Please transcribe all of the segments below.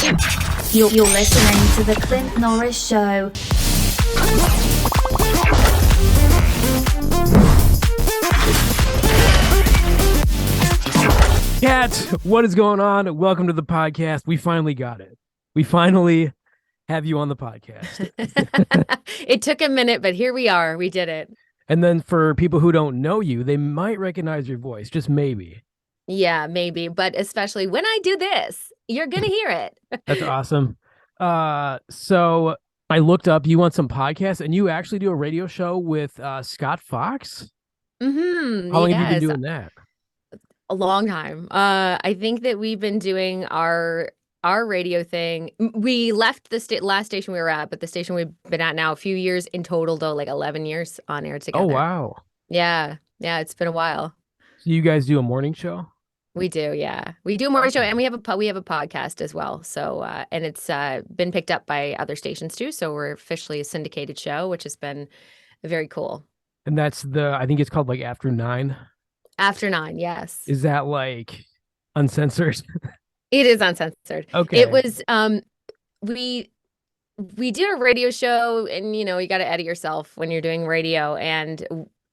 You're listening to the Clint Norris Show. Kat, what is going on? Welcome to the podcast. We finally got it. We finally have you on the podcast. It took a minute, but here we are. We did it. And then for people who don't know you, they might recognize your voice, just maybe. Yeah, maybe. But especially when I do this, you're going to hear it. That's awesome. So I looked up, you want some podcasts, and you actually do a radio show with Scott Fox? Mm-hmm. How long have you been doing that? A long time. I think that we've been doing our radio thing. We left the last station we were at, but the station we've been at now a few years in total, though, like 11 years on air together. Oh, wow. Yeah. Yeah, it's been a while. So you guys do a morning show? We do, yeah. We do a morning show, and we have a podcast as well. So, and it's been picked up by other stations too. So we're officially a syndicated show, which has been very cool. And that's I think it's called like After 9. After 9, yes. Is that like uncensored? It is uncensored. Okay. It was we did a radio show, and you got to edit yourself when you're doing radio, and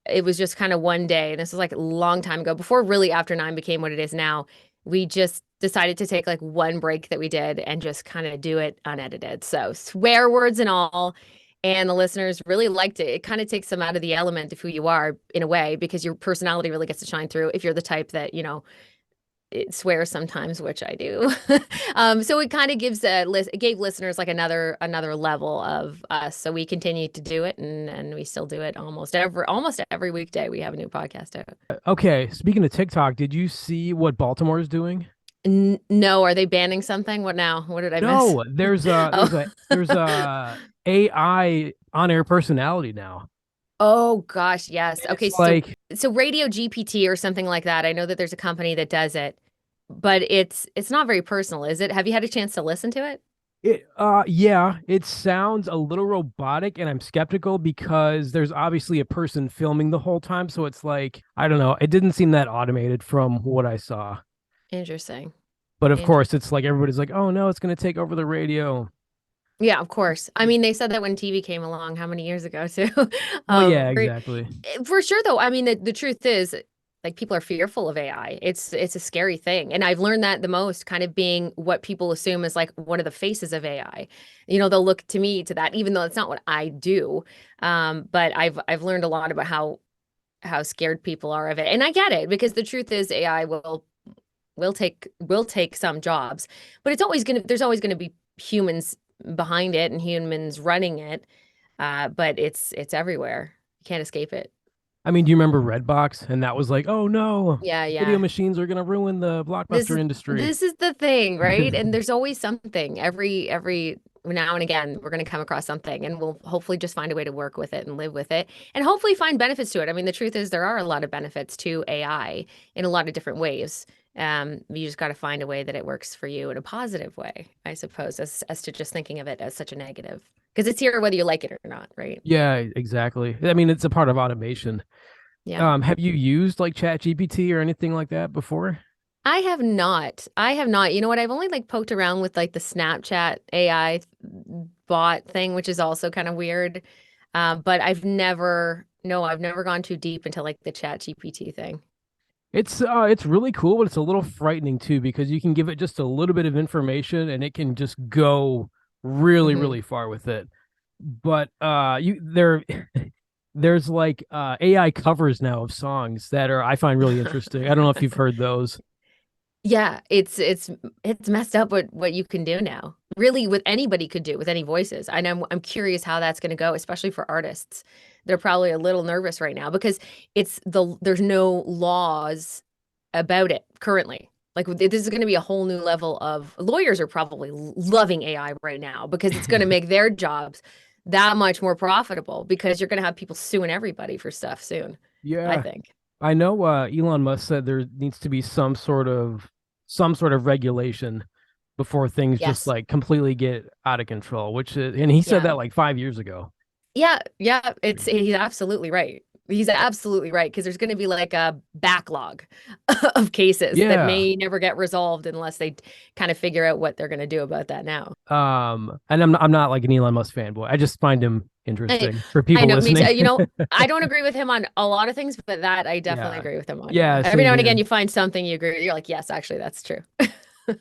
it was just kind of one day, and this was like a long time ago, before really After 9 became what it is now. We just decided to take like one break that we did and just kind of do it unedited. So swear words and all. And the listeners really liked it. It kind of takes them out of the element of who you are in a way, because your personality really gets to shine through if you're the type that, it swears sometimes, which I do. So it kind of gave listeners like another level of us. So we continue to do it, and we still do it almost every weekday. We have a new podcast out. Okay. Speaking of TikTok, did you see what Baltimore is doing? No, are they banning something? What now? What did I miss? No, there's a AI on-air personality now. Oh gosh, yes. Okay, It's so Radio GPT or something like that. I know that there's a company that does it, but it's not very personal, is it? Have you had a chance to listen to it? Yeah, it sounds a little robotic, and I'm skeptical because there's obviously a person filming the whole time, so it's like, I don't know, it didn't seem that automated from what I saw. Interesting. But of course, it's like everybody's like, oh no, it's going to take over the radio. Yeah, of course. I mean, they said that when TV came along, how many years ago too? Oh yeah, exactly. For sure, though. I mean, the truth is, like, people are fearful of AI. It's a scary thing, and I've learned that the most, kind of being what people assume is like one of the faces of AI. They'll look to me to that, even though it's not what I do. But I've learned a lot about how scared people are of it, and I get it, because the truth is, AI will take some jobs, but there's always gonna be humans behind it and humans running it, but it's everywhere. You can't escape it. I mean, do you remember Redbox? And that was like, oh no, yeah video machines are gonna ruin the blockbuster industry. This is the thing, right? And there's always something. Every now and again, we're going to come across something, and we'll hopefully just find a way to work with it and live with it, and hopefully find benefits to it. I mean, the truth is, there are a lot of benefits to AI in a lot of different ways. You just got to find a way that it works for you in a positive way, I suppose, as to just thinking of it as such a negative, because it's here whether you like it or not, right? Yeah, exactly. I mean, it's a part of automation. Yeah. Have you used like ChatGPT or anything like that before? I have not. You know what? I've only like poked around with like the Snapchat AI bot thing, which is also kind of weird. But I've never gone too deep into like the ChatGPT thing. It's really cool, but it's a little frightening too, because you can give it just a little bit of information and it can just go really, really far with it. But there's like AI covers now of songs that I find really interesting. I don't know if you've heard those. Yeah, it's messed up what you can do now. Really, what anybody could do with any voices. And I'm curious how that's going to go, especially for artists. They're probably a little nervous right now because there's no laws about it currently. Like, this is going to be a whole new level of lawyers are probably loving AI right now because it's going to make their jobs that much more profitable, because you're going to have people suing everybody for stuff soon. Yeah, I think. I know Elon Musk said there needs to be some sort of regulation before things just like completely get out of control, and he said that like 5 years ago. Yeah, he's absolutely right. He's absolutely right, because there's going to be like a backlog of cases that Yeah. may never get resolved unless they kind of figure out what they're going to do about that now. And I'm not like an Elon Musk fanboy. I just find him I, interesting for I people know, me listening. too. You know, I don't agree with him on a lot of things, but that I definitely Yeah. agree with him on. Yeah, Every same now and again, here. you find something you agree with. You're like, yes, actually, that's true.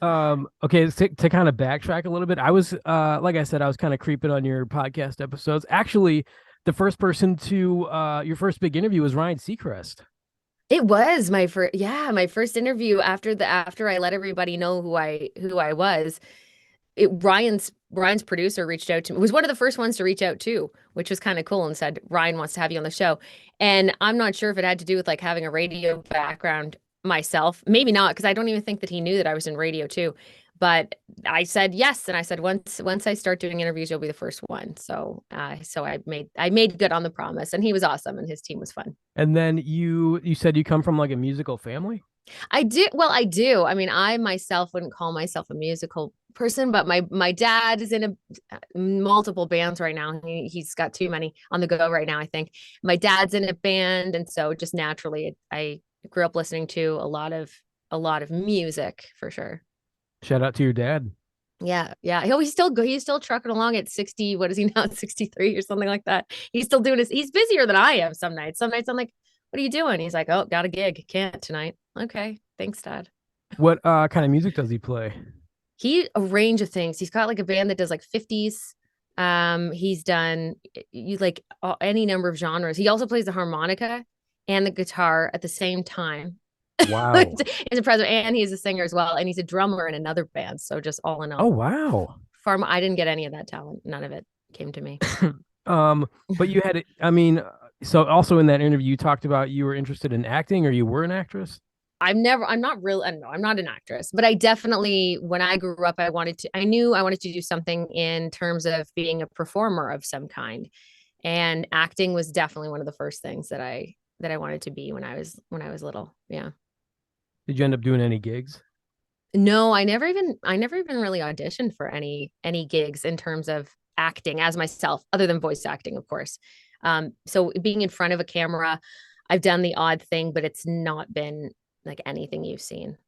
Okay, to kind of backtrack a little bit, I was like I said, I was kind of creeping on your podcast episodes. Actually, the first person to your first big interview was Ryan Seacrest. It was my first, yeah, my first interview after I let everybody know who I was. Ryan's producer reached out to me. Was one of the first ones to reach out too, which was kind of cool, and said Ryan wants to have you on the show. And I'm not sure if it had to do with like having a radio background myself. Maybe not, because I don't even think that he knew that I was in radio too. But I said yes, and I said once I start doing interviews, you'll be the first one. So I made good on the promise, and he was awesome, and his team was fun. And then you said you come from like a musical family? I do. Well, I do. I mean, I myself wouldn't call myself a musical person, but my dad is in multiple bands right now. He's got too many on the go right now, I think. My dad's in a band, and so just naturally, I grew up listening to a lot of music for sure. Shout out to your dad. Yeah, yeah. He's still trucking along at 60. What is he now? 63 or something like that. He's still doing he's busier than I am some nights. Some nights I'm like, what are you doing? He's like, oh, got a gig. Can't tonight. Okay. Thanks, Dad. What kind of music does he play? A range of things. He's got like a band that does like 50s. He's done you like any number of genres. He also plays the harmonica and the guitar at the same time. Wow. He's a president, and he's a singer as well, and he's a drummer in another band. So just all in Oh, all, wow. I didn't get any of that talent. None of it came to me. But you had, I mean, so also in that interview, you talked about you were interested in acting, or you were an actress? I'm not real. No, I'm not an actress, but I definitely, when I grew up, I knew I wanted to do something in terms of being a performer of some kind. And acting was definitely one of the first things that I wanted to be when I was little. Yeah. Did you end up doing any gigs? No, I never even really auditioned for any gigs in terms of acting as myself, other than voice acting, of course. So being in front of a camera, I've done the odd thing, but it's not been like anything you've seen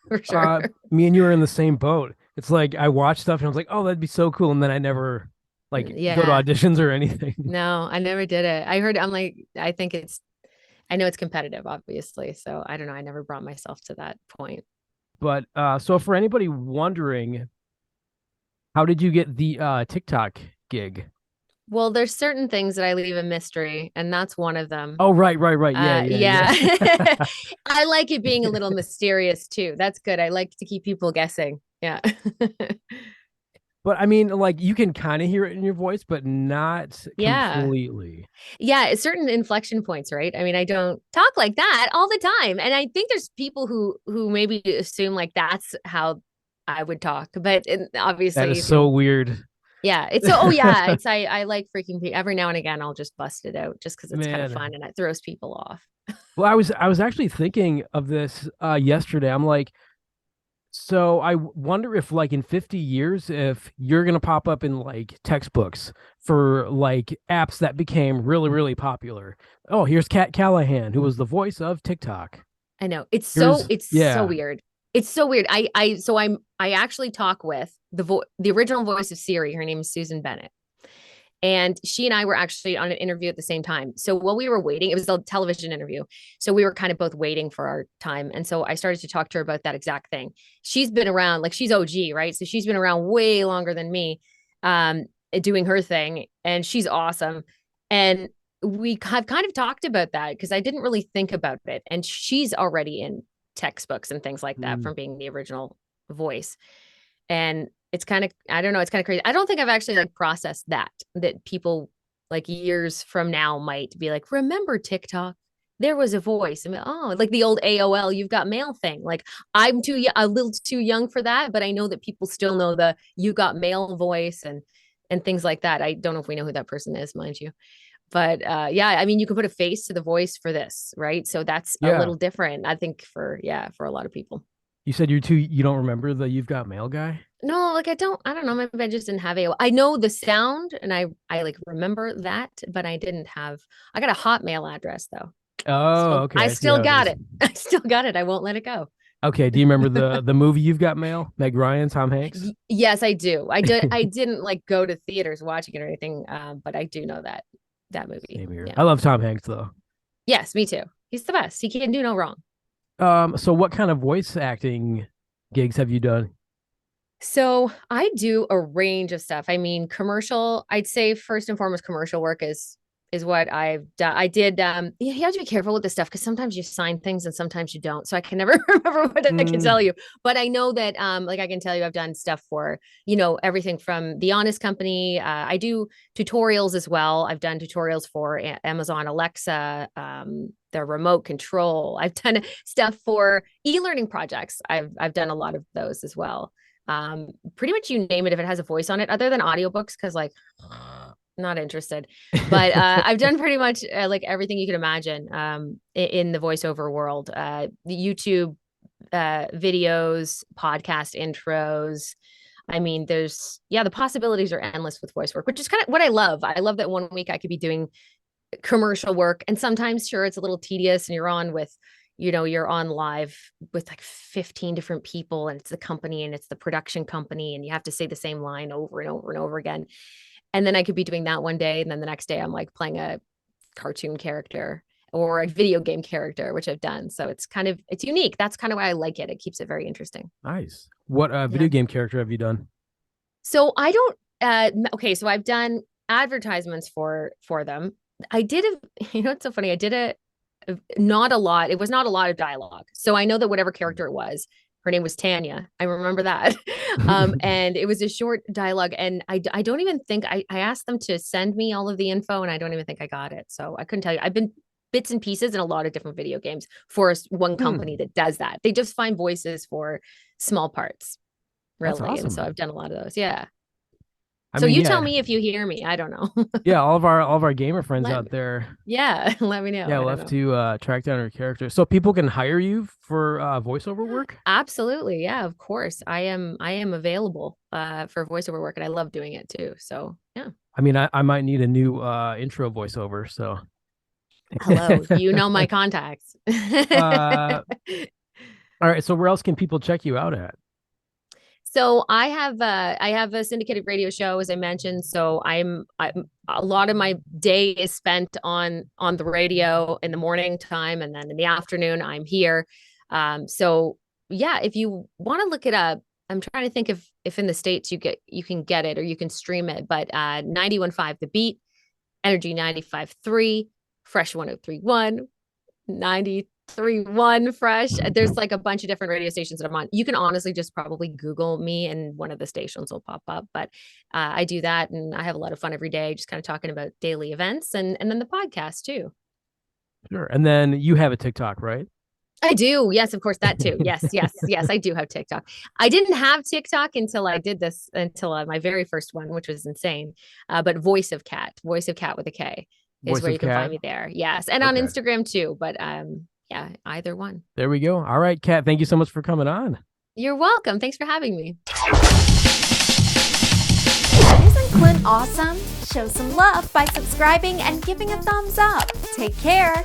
for sure. Me and you are in the same boat. It's like I watch stuff and I was like, oh, that'd be so cool. And then I never like go to Yeah. auditions or anything. No, I never did it. I'm like, I know it's competitive, obviously. So I don't know. I never brought myself to that point. But so for anybody wondering, how did you get the TikTok gig? Well, there's certain things that I leave a mystery, and that's one of them. Oh, right. Yeah. Yeah. I like it being a little mysterious too. That's good. I like to keep people guessing. Yeah. But I mean, like you can kind of hear it in your voice, but not Yeah. completely. Yeah, it's certain inflection points, right? I mean, I don't talk like that all the time. And I think there's people who maybe assume like that's how I would talk, but obviously That is so weird. Yeah, oh yeah, I like freaking people. Every now and again I'll just bust it out just because it's kind of Man. fun and it throws people off. Well, I was actually thinking of this yesterday. I'm like, so I wonder if like in 50 years, if you're gonna pop up in like textbooks for like apps that became really, really popular. Oh, here's Kat Callaghan, who was the voice of TikTok. I know. It's Yeah. so weird. It's so weird. I actually talk with the original voice of Siri. Her name is Susan Bennett. And she and I were actually on an interview at the same time. So while we were waiting, it was a television interview. So we were kind of both waiting for our time. And so I started to talk to her about that exact thing. She's been around, like she's OG, right? So she's been around way longer than me, doing her thing. And she's awesome. And we have kind of talked about that because I didn't really think about it. And she's already in textbooks and things like that from being the original voice. And it's kind of, I don't know, it's kind of crazy. I don't think I've actually like processed that people like years from now might be like, remember TikTok? There was a voice. I mean, oh, like the old AOL, you've got mail thing. Like I'm a little too young for that, but I know that people still know the you got mail voice and things like that. I don't know if we know who that person is, mind you. But yeah, I mean, you can put a face to the voice for this, right? So that's a little different, I think, for a lot of people. You said you don't remember the You've Got Mail guy? No, like I don't know. Maybe I just didn't have AOL. I know the sound and I like remember that, but I got a Hotmail address though. Oh, So okay. I I see still how it got is. it. I still got it. I won't let it go. Okay. Do you remember the movie You've Got Mail? Meg Ryan, Tom Hanks? Yes, I do. I didn't like go to theaters watching it or anything, but I do know that movie. Same here. Yeah. I love Tom Hanks though. Yes, me too. He's the best. He can do no wrong. So what kind of voice acting gigs have you done? So I do a range of stuff. I mean, commercial, I'd say first and foremost, commercial work is what I've done. I did you have to be careful with this stuff because sometimes you sign things and sometimes you don't. So I can never remember what I can tell you. But I know that like I can tell you I've done stuff for, everything from The Honest Company. I do tutorials as well. I've done tutorials for Amazon Alexa, their remote control. I've done stuff for e-learning projects. I've done a lot of those as well. Pretty much you name it if it has a voice on it, other than audiobooks, because like not interested. But I've done pretty much like everything you can imagine in the voiceover world. The YouTube videos, podcast intros. I mean, the possibilities are endless with voice work, which is kind of what I love. I love that one week I could be doing commercial work, and sometimes sure it's a little tedious and you're on live with like 15 different people and it's the company and it's the production company and you have to say the same line over and over and over again. And then I could be doing that one day and then the next day I'm like playing a cartoon character or a video game character, which I've done. So it's unique. That's kind of why I like it. It keeps it very interesting. Nice. What video game character have you done? So I don't so I've done advertisements for them. I did it's so funny. I did not a lot. It was not a lot of dialogue. So I know that whatever character it was, her name was Tanya. I remember that. And it was a short dialogue. And I don't even think I asked them to send me all of the info and I don't even think I got it. So I couldn't tell you. I've been bits and pieces in a lot of different video games for one company that does that. They just find voices for small parts, really. That's awesome. And so I've done a lot of those. Yeah. I So mean, you yeah. tell me if you hear me. I don't know. Yeah, all of our gamer friends out there. Yeah, let me know. Yeah, we'll have to track down your character. So people can hire you for voiceover work? Absolutely. Yeah, of course. I am available for voiceover work and I love doing it too. So yeah. I mean, I might need a new intro voiceover, so hello, you know my contacts. All right, so where else can people check you out at? So I have a syndicated radio show, as I mentioned. So a lot of my day is spent on the radio in the morning time, and then in the afternoon I'm here. So yeah, if you want to look it up, I'm trying to think if in the States you can get it or you can stream it. But 91.5 The Beat, Energy 95.3, Fresh 103.1, 93.1 Fresh. There's like a bunch of different radio stations that I'm on. You can honestly just probably Google me and one of the stations will pop up. But I do that and I have a lot of fun every day, just kind of talking about daily events and then the podcast too. Sure. And then you have a TikTok, right? I do. Yes, of course, that too. Yes. I do have TikTok. I didn't have TikTok until I did this, until my very first one, which was insane. But Voice of Kat with a K is where you can find me there. Yes. And on Instagram too. But yeah, either one. There we go. All right, Kat, thank you so much for coming on. You're welcome. Thanks for having me. Isn't Clint awesome? Show some love by subscribing and giving a thumbs up. Take care.